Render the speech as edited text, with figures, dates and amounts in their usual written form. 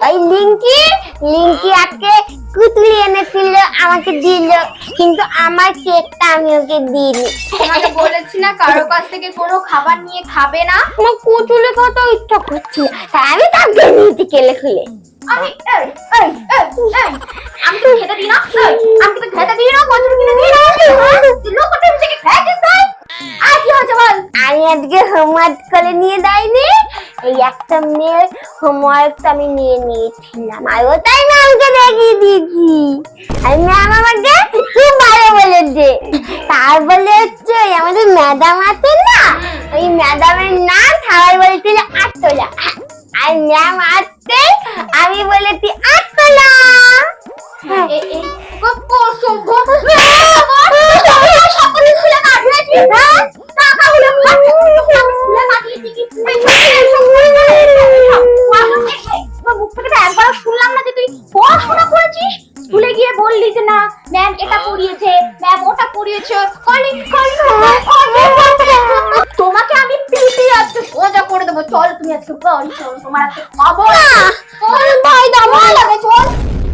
ওই লিঙ্কি লিঙ্কি আজকে কুতুলি এনেছিল, আমাকে দিল, কিন্তু আমার কেকটা আমি ওকে দিইনি। তোমাকে বলেছি না কারো কাছ থেকে কোনো খাবার নিয়ে খাবে না। আমার কুতুলি খেতে ইচ্ছা করছিল, তাই আমি তাকে নিয়েছি কেলে খুলে। আমি আমি তো খেতে দিই না, আমি তো খেতে দিই না, কত কিনে দিই না, লোকটার থেকে খেতে দেয়। আর কি হচ্ছে বল? আমি আজকে হোমওয়ার্ক করে নিয়ে দেয়নি, এই একটা মেয়ের হোমওয়ার্কটা আমি নিয়ে নিয়েছিলাম, আর ওটাই ম্যামকে দেখিয়ে দিয়েছি। আর ম্যাম আমাকে খুব ভালো বলেছে। তার বলে হচ্ছে ওই আমাদের ম্যাডাম আছে না, ওই ম্যাডামের নাম সবাই বলেছিল আটতলা, আর ম্যাম আসতে আমি বলেছি আটতলা। এই সকলে স্কুলে কাটিয়েছি, টাকাগুলো স্কুলে কাটিয়েছি কি মুখ থেকে একবার শুনলাম না যে তুই পড়াশোনা করেছিস। স্কুলে গিয়ে বললি যে না ম্যাম এটা পড়িয়েছে, ম্যাম ওটা পড়িয়েছে, তোমাকে আমি পিটি আজকে সোজা করে দেবো। চল তুমি আজকে বাড়ি চল, তোমার আজকে খবর। চল ভাই দাও লাগে, চল।